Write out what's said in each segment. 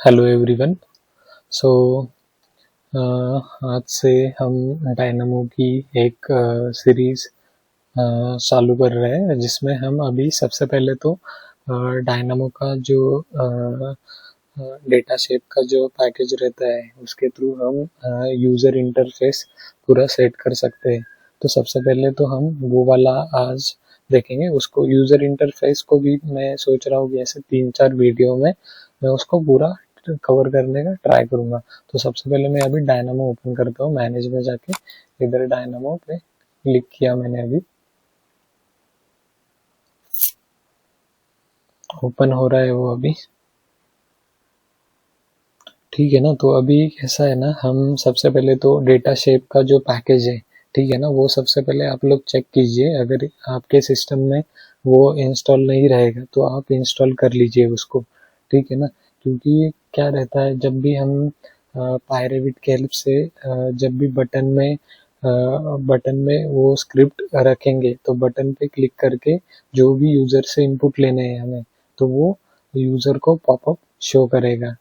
Hello everyone. सो आज से हम डायनामो की एक सीरीज चालू कर रहे हैं जिसमें हम अभी सबसे पहले तो डायनामो का जो डेटा शेप का जो पैकेज रहता है उसके थ्रू हम यूज़र इंटरफेस पूरा सेट कर सकते हैं। तो सबसे पहले तो हम वो वाला आज देखेंगे। उसको यूज़र इंटरफेस को भी मैं सोच रहा हूँ कि ऐसे 3-4 वीडियो में मैं उसको पूरा कवर करने का ट्राई करूँगा। तो सबसे पहले मैं अभी डायनामो ओपन करता हूँ, मैनेज में जाके इधर डायनामो पे क्लिक किया मैंने, अभी ओपन हो रहा है वो अभी। ठीक है ना। तो अभी कैसा है ना, हम सबसे पहले तो डेटा शेप का जो पैकेज है, ठीक है ना, वो सबसे पहले आप लोग चेक कीजिए। अगर आपके सिस्टम में वो इंस्टॉल नहीं रहेगा तो आप इंस्टॉल कर लीजिए उसको, ठीक है ना। क्योंकि क्या रहता है, जब भी हम पायरेबिट की हेल्प से जब भी बटन में वो स्क्रिप्ट रखेंगे तो बटन पे क्लिक करके जो भी यूज़र से इनपुट लेने हैं हमें, तो वो यूज़र को पॉपअप शो करेगा,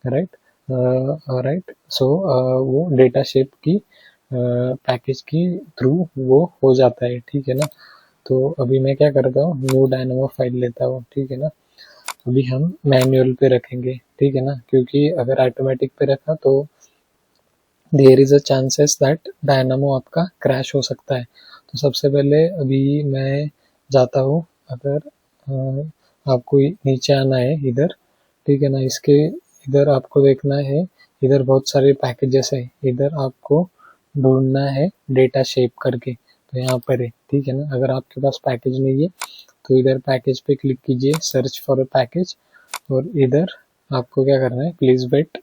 राइट। राइट। सो वो डेटा शेप की पैकेज की थ्रू वो हो जाता है, ठीक है ना। तो अभी मैं क्या करता हूँ, न्यू डायनामो फाइल लेता हूँ, ठीक है ना। अभी हम मैनुअल पे रखेंगे, ठीक है ना, क्योंकि अगर ऑटोमेटिक पे रखा तो there is a chances that dynamo आपका क्रैश हो सकता है। तो सबसे पहले अभी मैं जाता हूँ, अगर आपको नीचे आना है इधर, ठीक है ना, इसके इधर आपको देखना है, इधर बहुत सारे पैकेजेस है, इधर आपको ढूंढना है डेटा शेप करके, तो यहाँ पर है, ठीक है ना। अगर आपके पास पैकेज नहीं है तो इधर पैकेज पे क्लिक कीजिए, सर्च फॉर अ पैकेज, और इधर आपको क्या करना है, प्लीज वेट,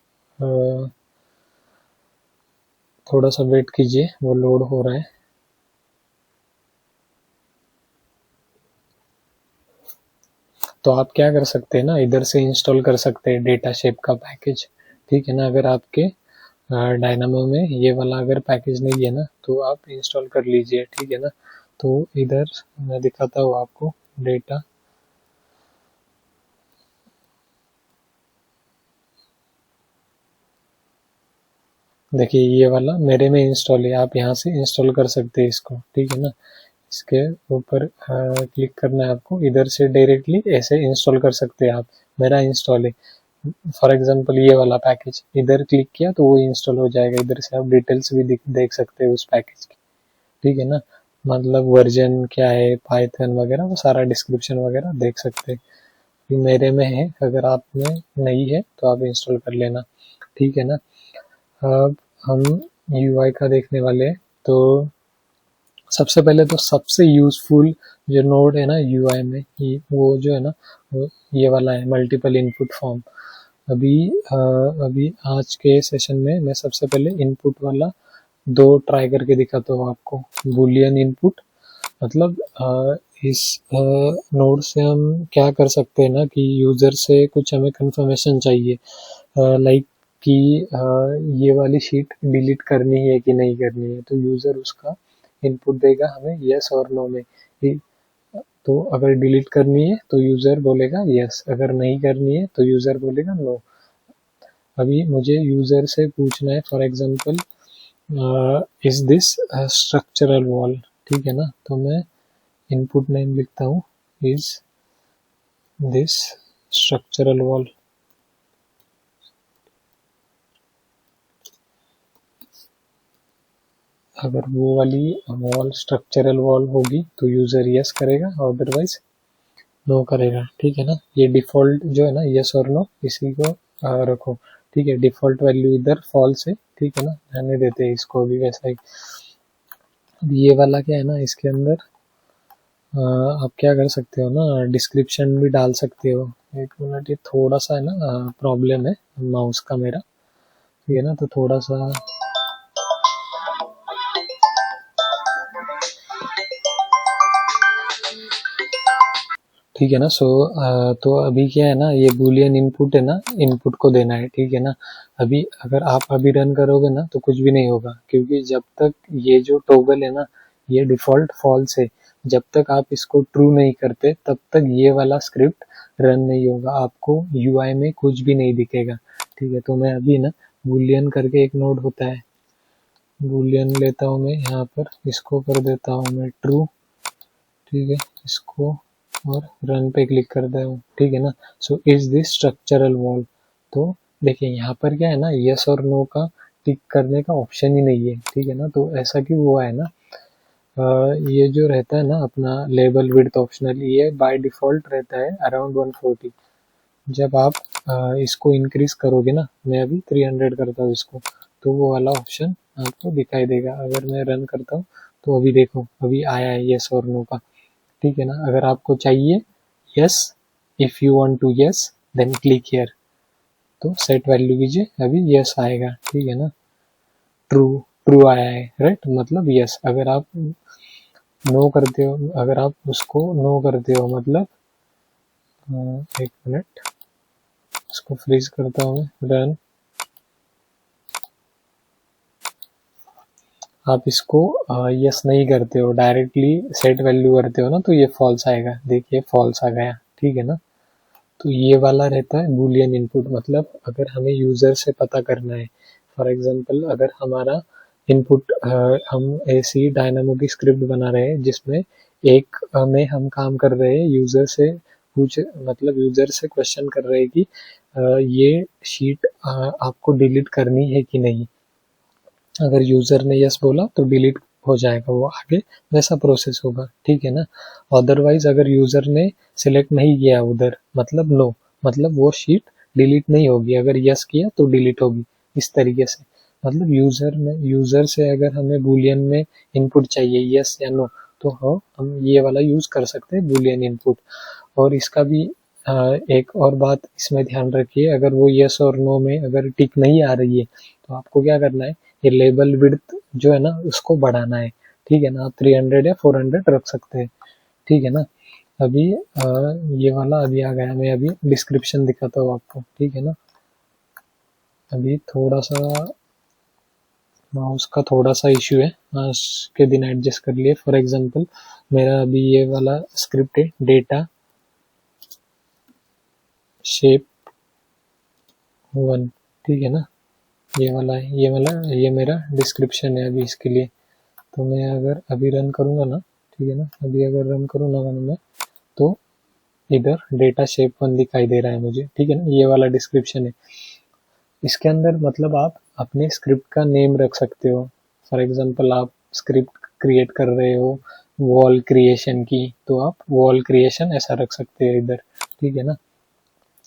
थोड़ा सा वेट कीजिए, वो लोड हो रहा है। तो आप क्या कर सकते हैं ना, इधर से इंस्टॉल कर सकते हैं डेटा शेप का पैकेज, ठीक है ना। अगर आपके डायनामो में ये वाला अगर पैकेज नहीं है ना तो आप इंस्टॉल कर लीजिए, ठीक है ना। तो इधर मैं दिखाता हूँ आपको डेटा, देखिए ये वाला मेरे में इंस्टॉल है, आप यहाँ से इंस्टॉल कर सकते हैं इसको, ठीक है ना। इसके ऊपर क्लिक करना है आपको, इधर से डायरेक्टली ऐसे इंस्टॉल कर सकते हैं आप। मेरा इंस्टॉल है, फॉर एग्जांपल ये वाला पैकेज, इधर क्लिक किया तो वो इंस्टॉल हो जाएगा। इधर से आप डिटेल्स भी देख सकते हैं उस पैकेज की, ठीक है ना। मतलब वर्जन क्या है, पाइथन वगैरह, वो सारा डिस्क्रिप्शन वगैरह देख सकते हैं। ये मेरे में है, अगर आप में नहीं है तो आप इंस्टॉल कर लेना, ठीक है ना। अब हम यूआई का देखने वाले हैं। तो सबसे पहले तो सबसे यूजफुल जो नोड है ना यूआई में, वो जो है ना, वो ये वाला है, मल्टीपल इनपुट फॉर्म। अभी अभी आज के सेशन में मैं सबसे पहले इनपुट वाला दो ट्राई करके दिखाता हूँ आपको। बूलियन इनपुट, मतलब इस नोड से हम क्या कर सकते हैं ना, कि यूज़र से कुछ हमें कंफर्मेशन चाहिए, लाइक कि ये वाली शीट डिलीट करनी है कि नहीं करनी है, तो यूज़र उसका इनपुट देगा हमें यस और नो में। तो अगर डिलीट करनी है तो यूज़र बोलेगा यस, अगर नहीं करनी है तो यूज़र बोलेगा नो। अभी मुझे यूज़र से पूछना है, for example is this structural wall, ठीक है ना। तो मैं इनपुट नेम लिखता हूँ, इज दिस स्ट्रक्चरल वॉल। अगर वो वाली वॉल स्ट्रक्चरल वॉल होगी तो यूज़र यस करेगा, अदरवाइज नो करेगा, ठीक है ना। ये डिफ़ॉल्ट जो है ना, यस और नो, इसी को रखो, ठीक है। डिफ़ॉल्ट वैल्यू इधर फॉल्स है, ठीक है ना, रहने देते हैं इसको अभी वैसा ही। अब ये वाला क्या है ना, इसके अंदर आप क्या कर सकते हो ना, डिस्क्रिप्शन भी डाल सकते हो। एक मिनट, ये थोड़ा सा है ना प्रॉब्लम है माउस का मेरा, ठीक है ना, तो थोड़ा सा, ठीक है ना। सो तो अभी क्या है ना, ये बूलियन इनपुट है ना, इनपुट को देना है, ठीक है ना। अभी अगर आप अभी रन करोगे ना तो कुछ भी नहीं होगा, क्योंकि जब तक ये जो टॉगल है ना, ये डिफ़ॉल्ट फॉल्स है, जब तक आप इसको ट्रू नहीं करते तब तक ये वाला स्क्रिप्ट रन नहीं होगा, आपको UI में कुछ भी नहीं दिखेगा। ठीक है, तो मैं अभी ना बूलियन करके एक नोड होता है, बूलियन लेता हूँ मैं यहाँ पर, इसको कर देता हूँ मैं ट्रू। ठीक है, इसको और रन पे क्लिक करता हूँ। ठीक है ना, so is this structural wall. तो देखिए यहाँ पर क्या है ना, यस और नो का टिक करने का ऑप्शन ही नहीं है। ठीक है ना, तो ऐसा क्यों हुआ है ना, ये जो रहता है ना अपना लेबल विड्थ ऑप्शनल, ये बाय डिफॉल्ट रहता है अराउंड 140। जब आप इसको इंक्रीज करोगे ना, मैं अभी 300 करता हूँ इसको, तो वो वाला ऑप्शन आपको दिखाई देगा। अगर मैं रन करता हूँ तो अभी देखो, अभी आया है यस और नो का। ठीक है ना, अगर आपको चाहिए yes, if you want to yes then click here, तो सेट वैल्यू कीजिए, अभी यस आएगा। ठीक है ना, ट्रू ट्रू आया है, राइट, मतलब यस। अगर आप नो करते हो, अगर आप उसको नो करते हो मतलब, एक मिनट, इसको फ्रीज करता हूँ मैं, रन। आप इसको यस नहीं करते हो, डायरेक्टली सेट वैल्यू करते हो ना, तो ये फॉल्स आएगा। देखिए फॉल्स आ गया। ठीक है ना, तो ये वाला रहता है बूलियन इनपुट, मतलब अगर हमें यूजर से पता करना है, फॉर एग्जांपल अगर हमारा इनपुट, हम ऐसी डायनामो की स्क्रिप्ट बना रहे हैं जिसमें एक में हम काम कर रहे हैं, यूजर से पूछ, मतलब यूजर से क्वेश्चन कर रहे हैं कि ये शीट आपको डिलीट करनी है कि नहीं। अगर यूजर ने यस बोला तो डिलीट हो जाएगा वो, आगे वैसा प्रोसेस होगा। ठीक है ना, अदरवाइज अगर यूजर ने सिलेक्ट नहीं किया उधर, मतलब नो, मतलब वो शीट डिलीट नहीं होगी, अगर यस किया तो डिलीट होगी, इस तरीके से। मतलब यूजर से अगर हमें बूलियन में इनपुट चाहिए यस या नो, तो हम ये वाला यूज कर सकते हैं बूलियन इनपुट। और इसका भी एक और बात इसमें ध्यान रखिए, अगर वो यस और नो में अगर टिक नहीं आ रही है, तो आपको क्या करना है, ये लेबल विड्थ जो है ना उसको बढ़ाना है। ठीक है ना, आप 300 या 400 रख सकते हैं। ठीक है ना, अभी ये वाला अभी आ गया, मैं अभी डिस्क्रिप्शन दिखाता हूँ आपको। ठीक है ना, अभी थोड़ा सा माउस का थोड़ा सा इश्यू है, आज के दिन एडजस्ट कर लिए। फॉर एग्जांपल मेरा अभी ये वाला स्क्रिप्ट है, डेटा शेप 1। ठीक है ना, ये मेरा डिस्क्रिप्शन है अभी इसके लिए। तो मैं अगर अभी रन करूँगा ना, ठीक है ना, अभी अगर रन करूँ ना मैं, तो इधर डेटा शेप 1 दिखाई दे रहा है मुझे। ठीक है ना, ये वाला डिस्क्रिप्शन है। इसके अंदर मतलब आप अपने स्क्रिप्ट का नेम रख सकते हो। फॉर एग्जांपल आप स्क्रिप्ट क्रिएट कर रहे हो वॉल क्रिएशन की, तो आप वॉल क्रिएशन ऐसा रख सकते हो इधर। ठीक है ना,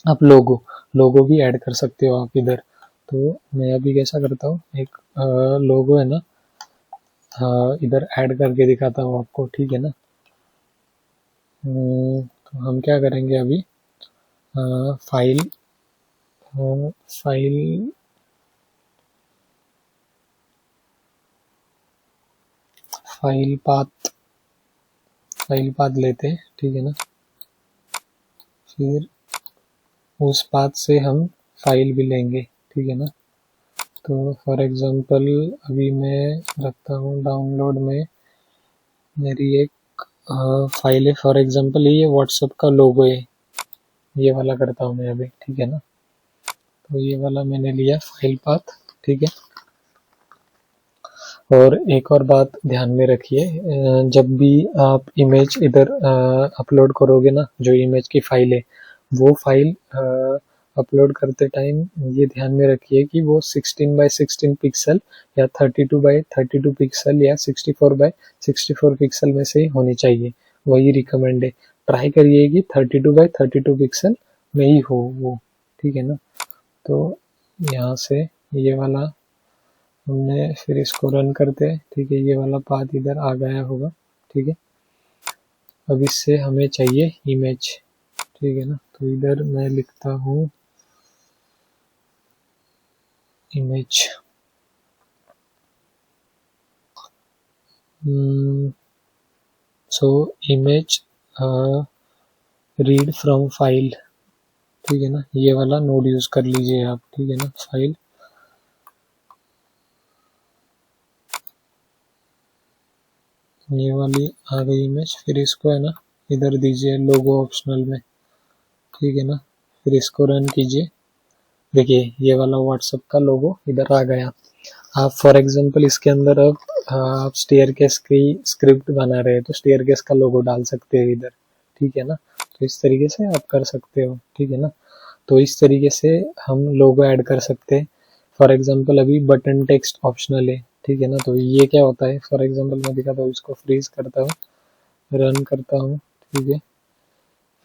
आप लोगो भी ऐड कर सकते हो आप इधर। तो मैं अभी कैसा करता हूँ, एक लोगो है ना, इधर ऐड करके दिखाता हूँ आपको। ठीक है ना, तो हम क्या करेंगे अभी, फाइल फाइल फाइल पाथ लेते हैं। ठीक है ना, फिर उस पाथ से हम फाइल भी लेंगे। ठीक है ना, तो फॉर एग्जांपल अभी मैं रखता हूँ डाउनलोड में, मेरी एक फाइल है, फॉर एग्जांपल ये व्हाट्सएप का लोगो है, ये वाला करता हूँ मैं अभी। ठीक है ना, तो ये वाला मैंने लिया फाइल पाथ। ठीक है, और एक और बात ध्यान में रखिए, जब भी आप इमेज इधर अपलोड करोगे ना, जो इमेज की फाइल है, वो फाइल अपलोड करते टाइम ये ध्यान में रखिए कि वो 16x16 पिक्सल या 32x32 पिक्सल या 64x64 पिक्सल में से ही होनी चाहिए, वही रिकमेंड है। ट्राई करिए कि 32x32 पिक्सल में ही हो वो। ठीक है ना, तो यहाँ से ये वाला हमने, फिर इसको रन करते हैं। ठीक है, ये वाला पाथ इधर आ गया होगा। ठीक है, अब इससे हमें चाहिए इमेज। ठीक है ना, तो इधर मैं लिखता हूँ image, so image read from file. ठीक है ना, ये वाला नोड यूज कर लीजिए आप। ठीक है ना, फाइल, ये वाली आ गई इमेज, फिर इसको है ना इधर दीजिए लोगो ऑप्शनल में। ठीक है ना। फिर इसको रन कीजिए। देखिए ये वाला व्हाट्सएप का लोगो इधर आ गया। आप फॉर एग्जांपल इसके अंदर अब आप स्टेयरकेस की स्क्रिप्ट बना रहे हैं तो स्टेयरकेस का लोगो डाल सकते हो इधर, ठीक है ना। तो इस तरीके से आप कर सकते हो, ठीक है ना। तो इस तरीके से हम लोगो ऐड कर सकते हैं। फॉर एग्जांपल अभी बटन टेक्स्ट ऑप्शनल है, ठीक है ना। तो ये क्या होता है, फॉर एग्जांपल मैं दिखाता हूँ, इसको फ्रीज करता हूँ, रन करता हूँ, ठीक है।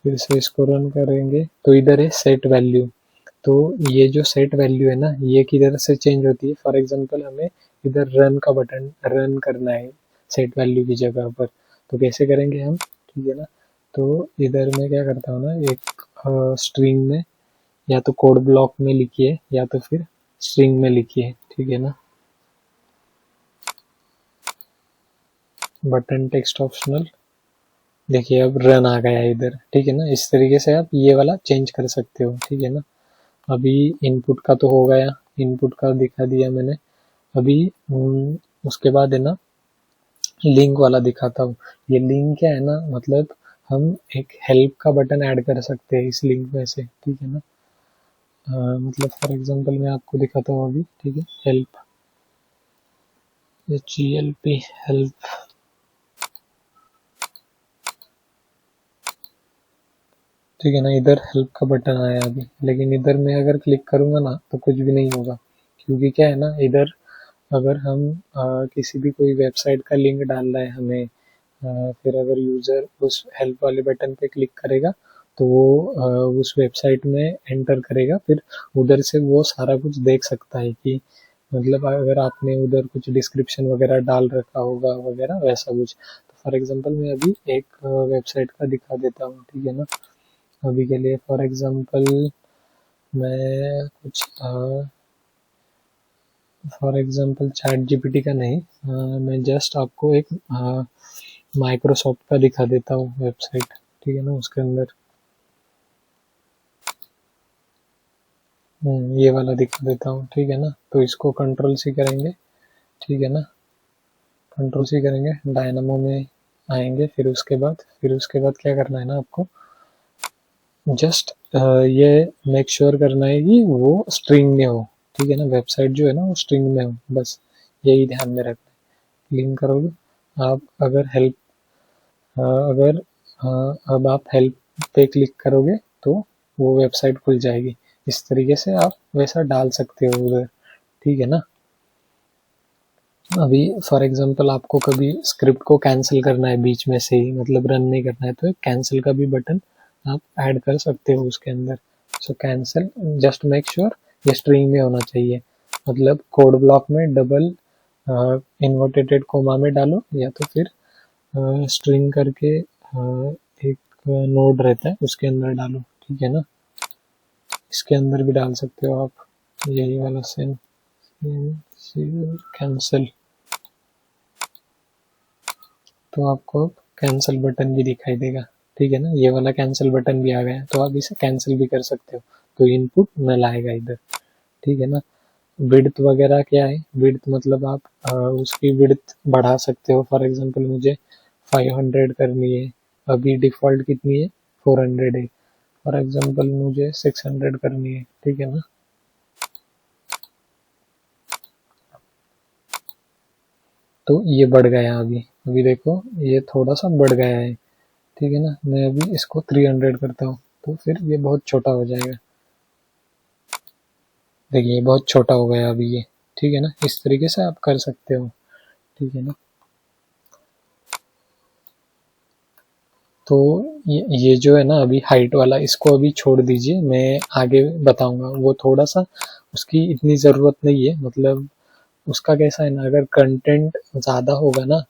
फिर से इसको रन करेंगे तो इधर है सेट वैल्यू। तो ये जो सेट वैल्यू है ना, ये किधर से चेंज होती है। फॉर एग्जांपल हमें इधर रन का बटन रन करना है सेट वैल्यू की जगह पर, तो कैसे करेंगे हम, ठीक है ना। तो इधर मैं क्या करता हूँ ना, एक स्ट्रिंग में या तो कोड ब्लॉक में लिखिए या तो फिर स्ट्रिंग में लिखिए, ठीक है ना। बटन टेक्स्ट ऑप्शनल, देखिए अब रन आ गया इधर, ठीक है ना। इस तरीके से आप ये वाला चेंज कर सकते हो, ठीक है ना। अभी इनपुट का तो हो गया, इनपुट का दिखा दिया मैंने। अभी उसके बाद है ना लिंक वाला दिखाता हूँ। ये लिंक क्या है ना, मतलब हम एक हेल्प का बटन ऐड कर सकते हैं इस लिंक में से, ठीक है ना। मतलब फॉर एग्जांपल मैं आपको दिखाता हूँ अभी, ठीक है। हेल्प, HELP, हेल्प, ठीक है ना। इधर हेल्प का बटन आया अभी, लेकिन इधर मैं अगर क्लिक करूंगा ना तो कुछ भी नहीं होगा, क्योंकि क्या है ना, इधर अगर हम किसी भी कोई वेबसाइट का लिंक डाल रहा है हमें, फिर अगर यूज़र उस हेल्प वाले बटन पे क्लिक करेगा तो वो उस वेबसाइट में एंटर करेगा, फिर उधर से वो सारा कुछ देख सकता है कि मतलब अगर आपने उधर कुछ डिस्क्रिप्शन वगैरह डाल रखा होगा वगैरह वैसा कुछ। तो फॉर एग्जांपल मैं अभी एक वेबसाइट का दिखा देता हूँ, ठीक है ना। अभी के लिए फॉर एग्जांपल मैं कुछ फॉर एग्जांपल चैट जीपीटी का नहीं, मैं जस्ट आपको एक माइक्रोसॉफ्ट का दिखा देता हूँ वेबसाइट, ठीक है ना। उसके अंदर ये वाला दिखा देता हूँ, ठीक है ना। तो इसको कंट्रोल सी करेंगे, ठीक है ना। कंट्रोल सी करेंगे, डायनामो में आएंगे, फिर उसके बाद क्या करना है ना आपको, जस्ट ये मेक श्योर करना है कि वो स्ट्रिंग में हो, ठीक है ना। वेबसाइट जो है ना वो स्ट्रिंग में हो, बस यही ध्यान में रखना है। लिंक करोगे आप, अगर हेल्प अगर अब आप हेल्प पे क्लिक करोगे तो वो वेबसाइट खुल जाएगी। इस तरीके से आप वैसा डाल सकते हो उधर, ठीक है ना। अभी फॉर एग्जांपल आपको कभी स्क्रिप्ट को कैंसिल करना है बीच में से ही, मतलब रन नहीं करना है, तो एक कैंसिल का भी बटन आप ऐड कर सकते हो उसके अंदर। सो कैंसिल, जस्ट मेक श्योर ये स्ट्रिंग में होना चाहिए, मतलब कोड ब्लॉक में डबल इन्वर्टेड कोमा में डालो या तो फिर स्ट्रिंग करके एक नोड रहता है उसके अंदर डालो, ठीक है ना। इसके अंदर भी डाल सकते हो आप, यही वाला सेम कैंसिल। तो आपको कैंसिल बटन भी दिखाई देगा, ठीक है ना। ये वाला कैंसिल बटन भी आ गया, तो आप इसे कैंसिल भी कर सकते हो। तो इनपुट नल आएगा इधर, ठीक है ना। विड्थ वगैरह क्या है, विड्थ मतलब आप उसकी विड्थ बढ़ा सकते हो। फॉर एग्जांपल मुझे 500 करनी है, अभी डिफ़ॉल्ट कितनी है 400 है। फॉर एग्जांपल मुझे 600 करनी है, ठीक है ना। तो ये बढ़ गया अभी, अभी देखो ये थोड़ा सा बढ़ गया है, ठीक है ना। मैं अभी इसको 300 करता हूँ तो फिर ये बहुत छोटा हो जाएगा। देखिए बहुत छोटा हो गया अभी ये, ठीक है ना। इस तरीके से आप कर सकते हो, ठीक है ना। तो ये जो है ना अभी हाइट वाला, इसको अभी छोड़ दीजिए, मैं आगे बताऊंगा। वो थोड़ा सा उसकी इतनी ज़रूरत नहीं है, मतलब उसका कैसा है ना, अगर कंटेंट ज़्यादा होगा ना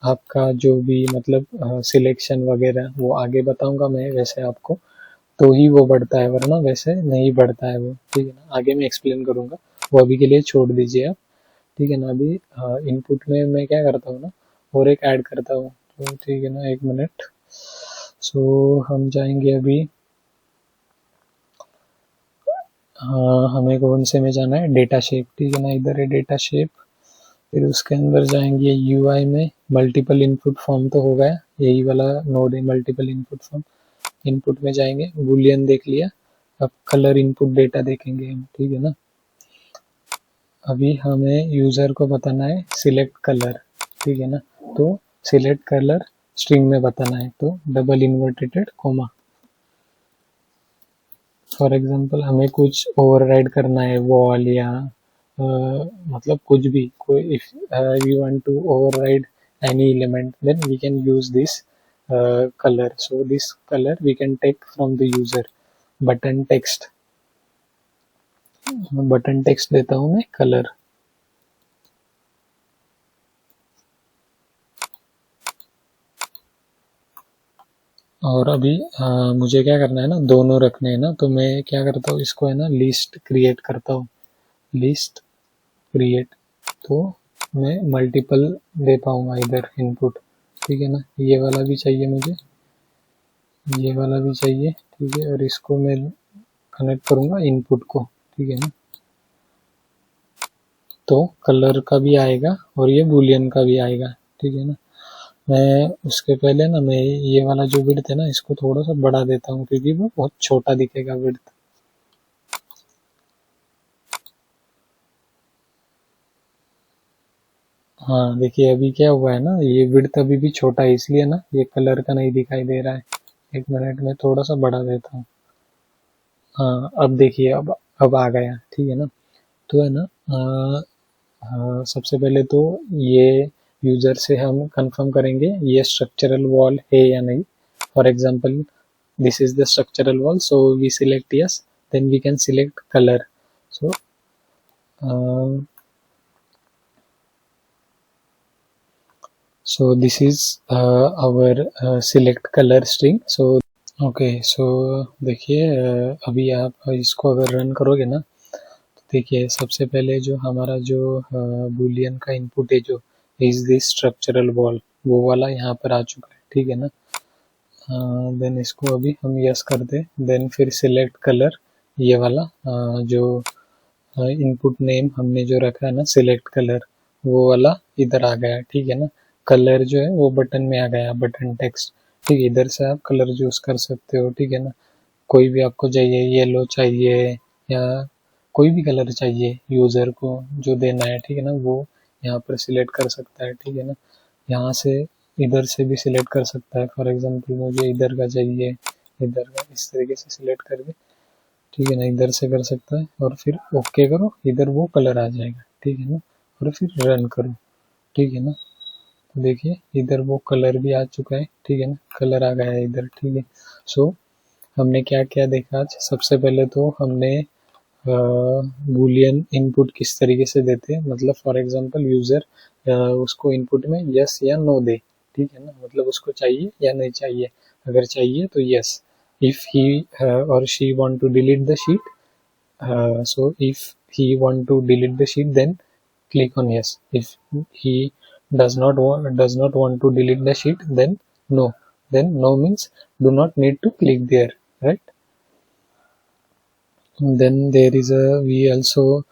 आपका जो भी मतलब सिलेक्शन वगैरह, वो आगे बताऊंगा मैं वैसे आपको, तो ही वो बढ़ता है, वरना वैसे नहीं बढ़ता है वो, ठीक है ना। आगे मैं एक्सप्लेन करूंगा, वो अभी के लिए छोड़ दीजिए आप, ठीक है ना। अभी इनपुट में मैं क्या करता हूँ ना, और एक ऐड करता हूँ, तो ठीक है ना, एक मिनट। सो हम जाएंगे अभी, हमें कौन से में जाना है, डेटा शेप, ठीक है ना। इधर है डेटा शेप, फिर उसके अंदर जाएंगे यूआई में, मल्टीपल इनपुट फॉर्म तो हो गया, यही वाला नोड है मल्टीपल इनपुट फॉर्म। इनपुट में जाएंगे, बूलियन देख लिया, अब कलर इनपुट डेटा देखेंगे हम, ठीक है ना। अभी हमें यूजर को बताना है सिलेक्ट कलर, ठीक है ना। तो सिलेक्ट कलर स्ट्रिंग में बताना है, तो double inverted coma. For example हमें कुछ ओवरराइड करना है वॉल या मतलब कुछ भी, कोई if we want to override any element, then we can use this color. So this color we can take from the user. Button text देता हूँ मैं कलर। और अभी मुझे क्या करना है ना, दोनों रखने हैं ना, तो मैं क्या करता हूँ, इसको है ना लिस्ट क्रिएट करता हूँ, लिस्ट क्रिएट। तो मैं मल्टीपल दे पाऊंगा इधर इनपुट, ठीक है ना। ये वाला भी चाहिए मुझे, ये वाला भी चाहिए, ठीक है। और इसको मैं कनेक्ट करूंगा इनपुट को, ठीक है ना। तो कलर का भी आएगा और ये बूलियन का भी आएगा, ठीक है ना। मैं उसके पहले ना, मैं ये वाला जो विड्थ है ना, इसको थोड़ा सा बढ़ा देता हूँ क्योंकि वो बहुत छोटा दिखेगा विड्थ। हाँ देखिए अभी क्या हुआ है ना, ये विड्थ अभी भी छोटा है, इसलिए ना ये कलर का नहीं दिखाई दे रहा है। एक मिनट में थोड़ा सा बढ़ा देता हूँ। हाँ अब देखिए, अब आ गया, ठीक है ना। तो है ना सबसे पहले तो ये यूजर से हम कंफर्म करेंगे ये स्ट्रक्चरल वॉल है या नहीं। For example this is the structural wall, so we select yes, then we can select color. So this is our select color string. So okay so देखिए अभी आप इसको अगर रन करोगे ना, तो देखिए सबसे पहले जो हमारा जो बूलियन का इनपुट है, जो इज दिस स्ट्रक्चरल वॉल, वो वाला यहाँ पर आ चुका है, ठीक है ना। देन इसको अभी हम यस कर दे, देन फिर सिलेक्ट कलर, ये वाला जो इनपुट नेम हमने जो रखा है ना सिलेक्ट कलर, वो वाला इधर आ गया, ठीक है ना। कलर जो है वो बटन में आ गया, बटन टेक्स्ट, ठीक है। इधर से आप कलर चूज कर सकते हो, ठीक है ना। कोई भी आपको चाहिए, येलो चाहिए या कोई भी कलर चाहिए यूजर को जो देना है, ठीक है ना, वो यहाँ पर सिलेक्ट कर सकता है, ठीक है ना। यहाँ से इधर से भी सिलेक्ट कर सकता है। फॉर एग्जांपल मुझे इधर का चाहिए, इधर का, इस तरीके से सिलेक्ट करके, ठीक है ना, इधर से कर सकता है। और फिर ओके करो, इधर वो कलर आ जाएगा, ठीक है ना। और फिर रन करो, ठीक है ना। तो देखिए इधर वो कलर भी आ चुका है, ठीक है ना, कलर आ गया है इधर, ठीक है। सो हमने क्या क्या देखा आज, सबसे पहले तो हमने बूलियन इनपुट किस तरीके से देते हैं, मतलब फॉर एग्जांपल यूजर उसको इनपुट में यस या नो दे, ठीक है ना, मतलब उसको चाहिए या नहीं चाहिए। अगर चाहिए तो yes, if he or she want to delete the sheet, so if he want to delete the sheet, then click on yes. If he does not want to delete the sheet, then no. Then no means do not need to click there, right? Then there is a, we also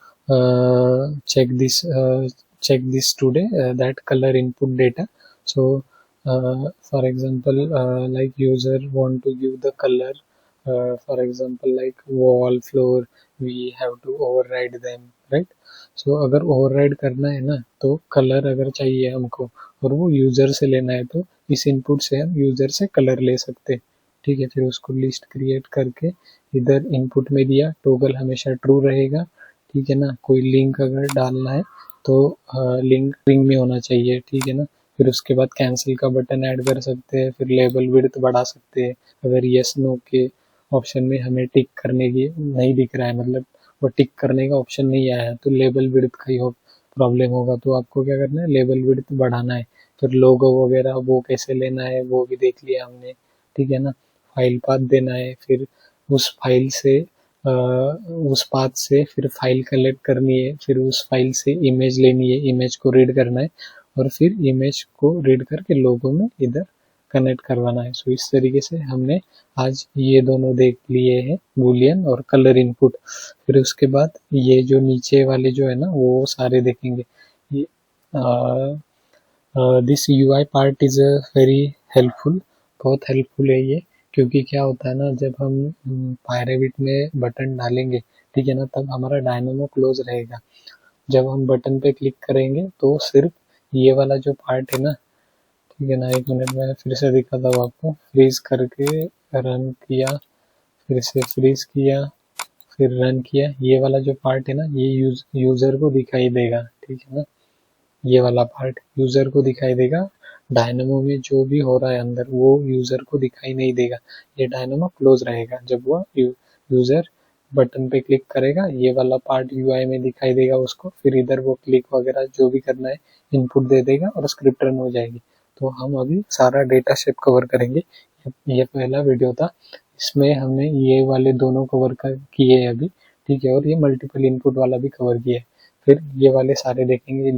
check this today, that color input data. So for example like user want to give the color, for example like wall, floor, we have to override them, right? So अगर override करना है ना, तो colour अगर चाहिए हमको और वो यूजर से लेना है, तो इस इनपुट से हम यूजर से कलर ले सकते हैं, ठीक है। फिर उसको लिस्ट क्रिएट करके इधर इनपुट में दिया, टोगल हमेशा ट्रू रहेगा, ठीक है ना। कोई लिंक अगर डालना है तो लिंक रिंग में होना चाहिए, ठीक है ना। फिर उसके बाद कैंसिल का बटन ऐड कर सकते हैं, फिर लेबल विड्थ बढ़ा सकते हैं। अगर यस नो के ऑप्शन में हमें टिक करने की नहीं दिख रहा है, मतलब वो टिक करने का ऑप्शन नहीं आया है, तो लेबल विड्थ का ही प्रॉब्लम होगा। तो आपको क्या करना है, लेबल विड्थ बढ़ाना है। फिर लोगो वगैरह वो कैसे लेना है वो भी देख लिया हमने, ठीक है ना। फाइल पाथ देना है, फिर उस फाइल से उस पाथ से फिर फाइल कलेक्ट करनी है, फिर उस फाइल से इमेज लेनी है, इमेज को रीड करना है, और फिर इमेज को रीड करके लोगो में इधर कनेक्ट करवाना है। सो इस तरीके से हमने आज ये दोनों देख लिए हैं, बूलियन और कलर इनपुट। फिर उसके बाद ये जो नीचे वाले जो है ना, वो सारे देखेंगे। ये this UI part is very helpful, बहुत हेल्पफुल है ये, क्योंकि क्या होता है ना, जब हम पायरेबिट में बटन डालेंगे, ठीक है ना, तब हमारा डायनेमो क्लोज रहेगा। जब हम बटन पे क्लिक करेंगे तो सिर्फ ये वाला जो पार्ट है ना, ठीक है ना, 1 मिनट में फिर से दिखाता हूँ आपको। फ्रीज करके रन किया, फिर से फ्रीज किया, फिर रन किया, ये वाला जो पार्ट है ना, ये यूजर को दिखाई देगा, ठीक है ना। ये वाला पार्ट यूजर को दिखाई देगा। डायनेमो में जो भी हो रहा है अंदर वो यूजर को दिखाई नहीं देगा। ये डायनेमो क्लोज रहेगा। जब वो यूजर बटन पे क्लिक करेगा, ये वाला पार्ट यूआई में दिखाई देगा उसको, फिर इधर वो क्लिक वगैरह जो भी करना है इनपुट दे देगा और स्क्रिप्ट रन हो जाएगी। तो हम अभी सारा डेटा शेप कवर करेंगे। ये पहला वीडियो था, इसमें हमने ये वाले दोनों कवर किए अभी, ठीक है, और ये मल्टीपल इनपुट वाला भी कवर किया है। फिर ये वाले सारे देखेंगे,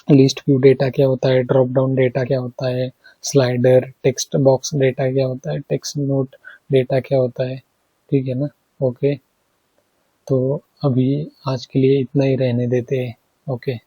लिस्ट व्यू डेटा क्या होता है, ड्रॉप डाउन डेटा क्या होता है, स्लाइडर, टेक्स्ट बॉक्स डेटा क्या होता है, टेक्स्ट नोट डेटा क्या होता है, ठीक है ना। ओके, तो अभी आज के लिए इतना ही रहने देते हैं। ओके।